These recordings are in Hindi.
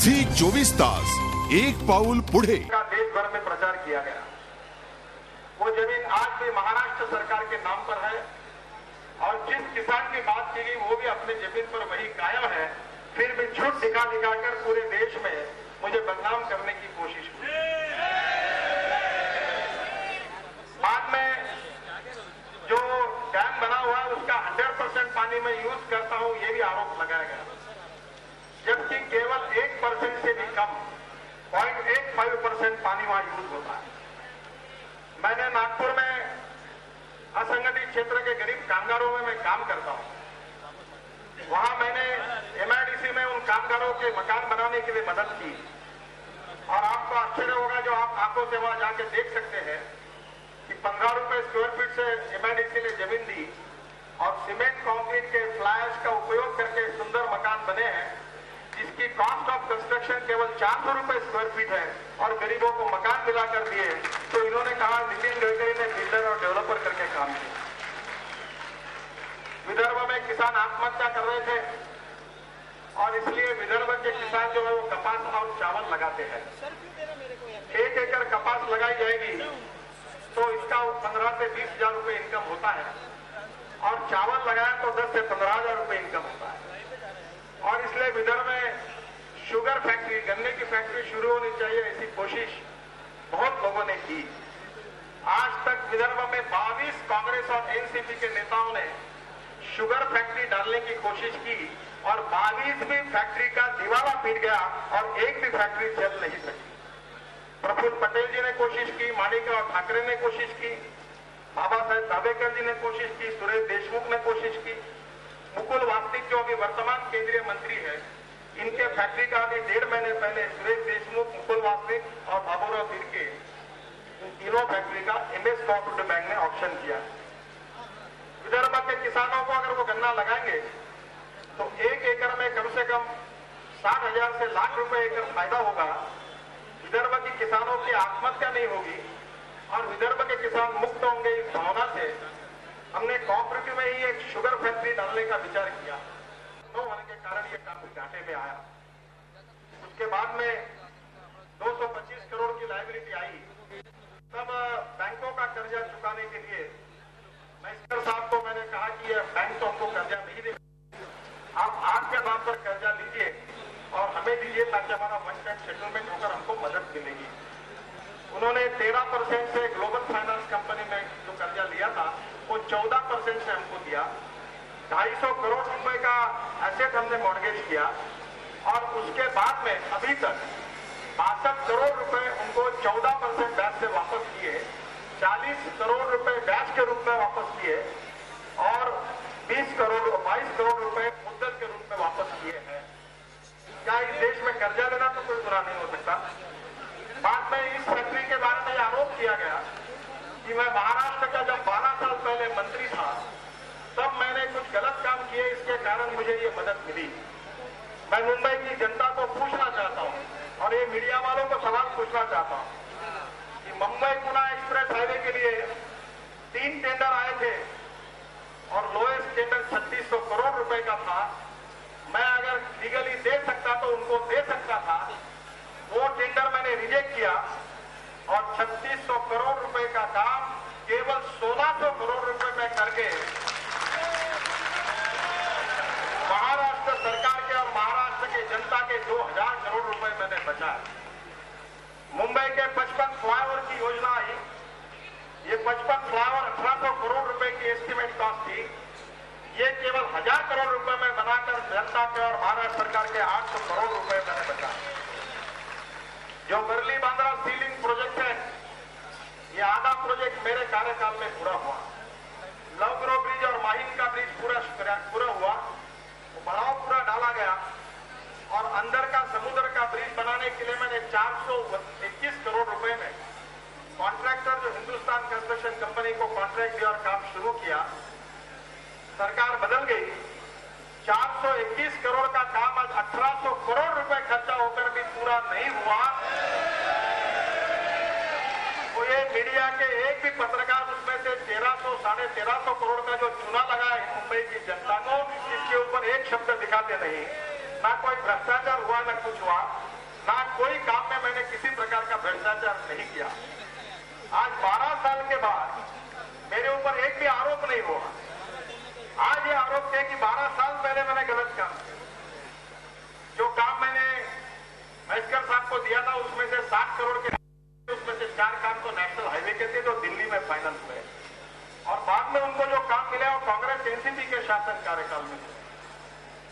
झी 24 तास एक पाऊल पुढे का देश भर में प्रचार किया गया। वो जमीन आज भी महाराष्ट्र सरकार के नाम पर है और जिस किसान की बात की गई वो भी अपनी जमीन पर वही कायम है। फिर भी झूठ दिखा दिखाकर पूरे देश में मुझे बदनाम करने की कोशिश हुई। बाद में जो डैम बना हुआ है उसका 100% पानी में यूज करता हूं, ये भी आरोप लगाया गया, जबकि केवल 1% से भी कम 0.85% पानी वहां यूज होता है। मैंने नागपुर में असंगठित क्षेत्र के गरीब कामगारों में मैं काम करता हूं। वहां मैंने एमआईडीसी में उन कामगारों के मकान बनाने के लिए मदद की और आपको आश्चर्य होगा, जो आप आंखों से वहां जाके देख सकते हैं कि 15 रुपए स्क्वायर फीट से एमआईडीसी ने जमीन दी और सीमेंट कंक्रीट के फ्लायर्स का उपयोग करके सुंदर मकान बने हैं, जिसकी कॉस्ट ऑफ कंस्ट्रक्शन केवल 400 रुपए स्क्वायर फीट है और गरीबों को मकान मिला कर दिए। तो इन्होंने कहा नितिन गडकरी ने बिल्डर और डेवलपर करके काम किया। विदर्भ में किसान आत्महत्या कर रहे थे और इसलिए विदर्भ के किसान जो है वो कपास और चावल लगाते हैं। 1 एकड़ कपास लगाई जाएगी तो इसका 15 से 20 हजार रुपए इनकम होता है और चावल लगाया तो 10 से 15 हजार रुपए इनकम होता है। और इसलिए विदर्भ में शुगर फैक्ट्री, गन्ने की फैक्ट्री शुरू होनी चाहिए, ऐसी कोशिश बहुत लोगों ने की। आज तक विदर्भ में 22 कांग्रेस और एनसीपी के नेताओं ने शुगर फैक्ट्री डालने की कोशिश की और 22वीं फैक्ट्री का दिवाला पीट गया और एक भी फैक्ट्री चल नहीं सकी। प्रफुल्ल पटेल जी ने कोशिश की, माणिकराव ठाकरे ने कोशिश की, बाबा साहेब जावड़ेकर जी ने कोशिश की, सुरेश देशमुख ने कोशिश की, मुकुल वासनिक जो अभी वर्तमान केंद्रीय मंत्री है, इनके फैक्ट्री का अभी 1.5 महीने पहले सुरेश देशमुख, मुकुल वासनिक और बाबूराव तिर्के, इन तीनों फैक्ट्री का एमएस कोऑपरेटिव बैंक ने ऑक्शन किया। विदर्भ के किसानों को अगर वो गन्ना लगाएंगे तो 1 एकड़ में कम से कम 60,000 से लाख रुपए एकड़ फायदा होगा। विदर्भ के किसानों की आत्महत्या नहीं होगी और विदर्भ के किसान मुक्त होंगे। इस भावना से हमने कोऑपरेटिव में ही एक शुगर फैक्ट्री डालने का विचार किया। न होने के कारण ये काफी घाटे में आया। उसके बाद में 225 करोड़ की लायबिलिटी आई। तब बैंकों का कर्जा चुकाने के लिए महेश्वर साहब को मैंने कहा कि यह बैंक तो हमको कर्जा नहीं दे, आप आज के नाम पर कर्जा लीजिए और हमें दीजिए ताकि हमारा वन टाइम सेटलमेंट होकर हमको मदद मिलेगी। उन्होंने 13% से ग्लोबल फाइनेंस कंपनी में जो कर्जा लिया था वो 14% से हमको दिया। 250 करोड़ रुपए का एसेट हमने मॉर्गेज किया और उसके बाद में अभी तक 62 करोड़ रुपए उनको 14% ब्याज से वापस किए, 40 करोड़ रुपए ब्याज के रूप में वापस किए और 22 करोड़ रुपए मुद्दत के रूप में वापस किए हैं। क्या इस देश में कर्जा लेना तो कोई बुरा नहीं हो सकता? बाद में इस फैक्ट्री के बारे में आरोप किया गया कि मैं महाराष्ट्र का जब 12 साल पहले मंत्री था तब मैंने कुछ गलत काम किए, इसके कारण मुझे ये मदद मिली। मैं मुंबई की जनता को पूछना चाहता हूं और ये मीडिया वालों को सवाल पूछना चाहता हूं कि मुंबई पुणे एक्सप्रेस हाईवे के लिए 3 टेंडर आए थे और लोएस्ट टेंडर 3600 करोड़ रुपए का था। मैं अगर लीगली दे सकता तो उनको दे सकता था। वो टेंडर मैंने रिजेक्ट किया और 3600 करोड़ रुपए का काम केवल 1600 करोड़ रुपए में करके महाराष्ट्र सरकार के और महाराष्ट्र की जनता के 2000 करोड़ रुपए मैंने बचाए। मुंबई के 55 फ्लाईओवर की योजना आई। ये 55 फ्लाईओवर 1800 करोड़ रुपए की एस्टिमेट कॉस्ट थी। ये केवल 1000 करोड़ रुपए में बनाकर जनता के और महाराष्ट्र सरकार के 800 करोड़ रुपए मैंने बचाए। जो वर्ली बांद्रा सीलिंग प्रोजेक्ट है, ये आधा प्रोजेक्ट मेरे कार्यकाल में पूरा हुआ। लवग्रो ब्रिज और माहिम का ब्रिज पूरा हुआ, बढ़ाव पूरा डाला गया और अंदर का समुद्र का ब्रिज बनाने के लिए मैंने 421 करोड़ रुपए में कॉन्ट्रैक्टर जो हिंदुस्तान कंस्ट्रक्शन कंपनी को कॉन्ट्रैक्ट दिया और काम शुरू किया। सरकार बदल गई, 421 करोड़ का काम आज 1800 करोड़ रुपए खर्चा होकर भी पूरा नहीं हुआ। तो ये मीडिया के एक भी पत्रकार उसमें से 1300 साढ़े 1300 करोड़ का जो चूना लगा है मुंबई की जनता को, इसके ऊपर एक शब्द दिखाते नहीं। ना कोई भ्रष्टाचार हुआ, ना कुछ हुआ। कोई काम में मैंने किसी प्रकार का भ्रष्टाचार नहीं किया। आज 12 साल के बाद मेरे ऊपर एक भी आरोप नहीं हुआ। आज ये आरोप है कि 12 साल पहले मैंने गलत काम किया। जो काम मैंने महेशकर साहब को दिया था उसमें से 60 करोड़ के, उसमें से 4 काम तो नेशनल हाईवे के थे जो दिल्ली में फाइनल हुए, और बाद में उनको जो काम मिले वो कांग्रेस एनसीपी के शासन कार्यकाल में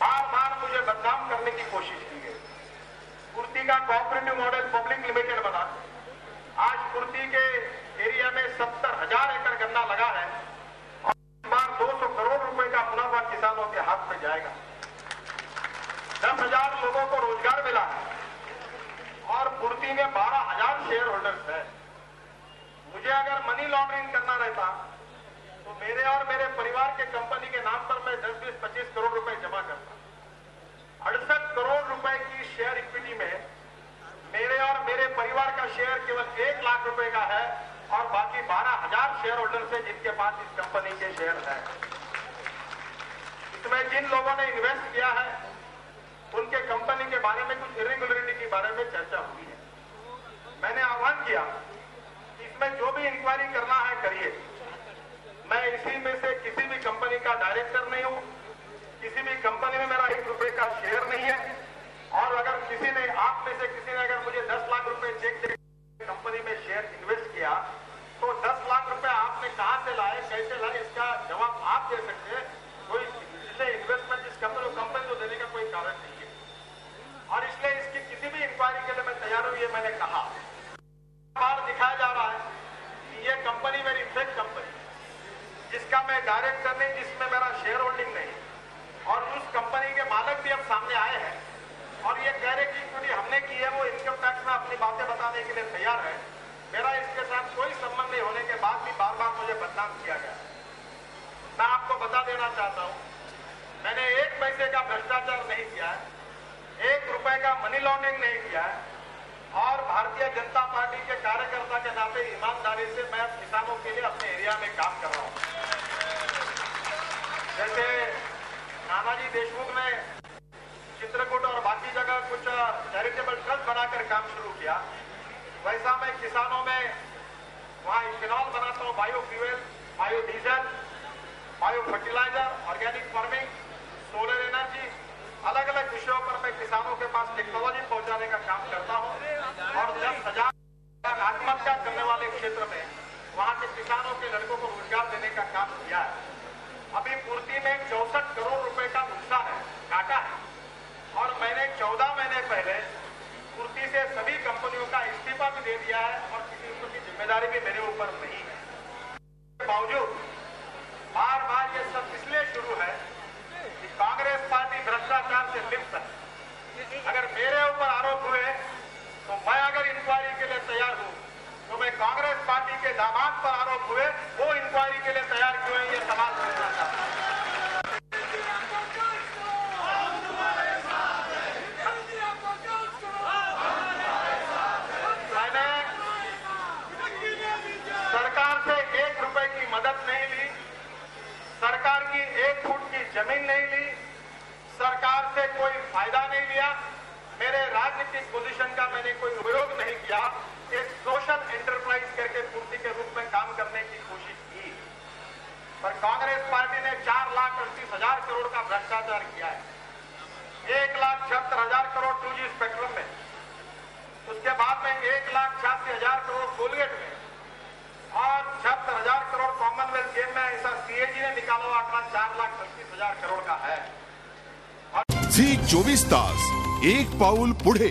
बार बार मुझे बदनाम करने की कोशिश की गई। पूर्ति का कोऑपरेटिव मॉडल पब्लिक लिमिटेड बना, आज पूर्ति के एरिया में 70,000 एकड़ गन्ना लगा है और इस बार 200 करोड़ रुपए का मुनाफा किसानों के हाथ में जाएगा। 10,000 लोगों को रोजगार मिला है और पूर्ति में 12,000 शेयर होल्डर्स है। मुझे अगर मनी लॉन्ड्रिंग करना रहता तो मेरे और मेरे परिवार के कंपनी के नाम पर मैं 10, 20, 25 करोड़ रुपए जमा करता। 68 करोड़ रुपए की शेयर इक्विटी में मेरे और मेरे परिवार का शेयर केवल 1 लाख रुपए का है और बाकी 12,000 शेयर होल्डर्स है जिनके पास इस कंपनी के शेयर है। इसमें जिन लोगों ने इन्वेस्ट किया है उनके कंपनी के बारे में कुछ इरेगुलरिटी के बारे में चर्चा हुई है। मैंने आह्वान किया कि इसमें जो भी इंक्वायरी करना है करिए। मैं इसी में से किसी भी कंपनी का डायरेक्टर नहीं हूं, किसी भी कंपनी में मेरा 1 रुपए का शेयर नहीं है, और अगर किसी ने, आप में से किसी ने अगर मुझे 10 लाख रुपए चेक दे कंपनी में शेयर इन्वेस्ट किया तो 10 लाख रुपए आपने कहां से लाए, कैसे लाए, इसका जवाब आप दे सकते हैं। कोई इसलिए इन्वेस्टमेंट इस कंपनी को देने का कोई कारण नहीं है, और इसलिए इसकी किसी भी इंक्वायरी के लिए मैं तैयार हूं। ये मैंने कहा, बार दिखाया जा रहा है कि ये कंपनी मेरी फेक कंपनी, जिसका मैं डायरेक्टर नहीं, जिसमें मेरा शेयर होल्डिंग नहीं, और उस कंपनी के मालिक भी अब सामने आए हैं और ये कह रहे कि इक्विटी हमने की है। वो इनकम टैक्स में अपनी बातें बताने के लिए तैयार है। मेरा इसके साथ कोई संबंध नहीं होने के बाद भी बार बार मुझे बदनाम किया गया। मैं आपको बता देना चाहता हूं, मैंने 1 पैसे का भ्रष्टाचार नहीं किया है, 1 रुपए का मनी लॉन्ड्रिंग नहीं किया है, और भारतीय जनता पार्टी के कार्यकर्ता के नाते ईमानदारी से मैं किसानों के लिए अपने एरिया में काम कर रहा हूं। जैसे नानाजी देशमुख ने चित्रकूट और बाकी जगह कुछ चैरिटेबल ट्रस्ट बनाकर काम शुरू किया, वैसा मैं किसानों में वहां इथेनॉल बनाता हूं, bio fuel, bio diesel, bio fertiliser, organic farming, solar energy, अलग अलग विषयों पर मैं किसानों के पास टेक्नोलॉजी पहुंचाने का काम करता हूं, और 10,000 आत्महत्या करने वाले क्षेत्र में वहां के किसानों के लड़कों को रोजगार देने का काम किया है। अभी पूर्ति में 64 करोड़ रुपए का नुकसान है, घाटा है, और मैंने 14 महीने पहले पूर्ति से सभी कंपनियों का इस्तीफा भी दे दिया है और किसी की जिम्मेदारी भी मेरे ऊपर नहीं है। इसके बावजूद बार बार ये सब इसलिए शुरू है कि कांग्रेस पार्टी भ्रष्टाचार से लिप्त है। अगर मेरे ऊपर आरोप हुए तो मैं अगर इंक्वायरी के लिए तैयार हूं, तो मैं कांग्रेस पार्टी के दामाद पर आरोप हुए वो इंक्वायरी के लिए तैयार क्यों है, ये सवाल पूछना चाहता हूं। मैंने सरकार से 1 रुपए की मदद नहीं ली, सरकार की 1 फुट की जमीन नहीं ली, सरकार से कोई फायदा नहीं लिया, मेरे राजनीतिक पोजीशन का मैंने कोई उपयोग नहीं किया। एक सोशल एंटरप्राइज करके पूर्ति के रूप में काम करने की कोशिश की, पर कांग्रेस पार्टी ने 4,38,000 करोड़ का भ्रष्टाचार किया है। 1,76,000 करोड़ 2G स्पेक्ट्रम में, उसके बाद में 1,86,000 करोड़ कोलगेट में, और 76,000 करोड़ कॉमनवेल्थ गेम में। ऐसा सीएजी ने निकाला हुआ आंकड़ा 4,35,000 करोड़ का है। झी 24 तास, एक पाऊल पुढे।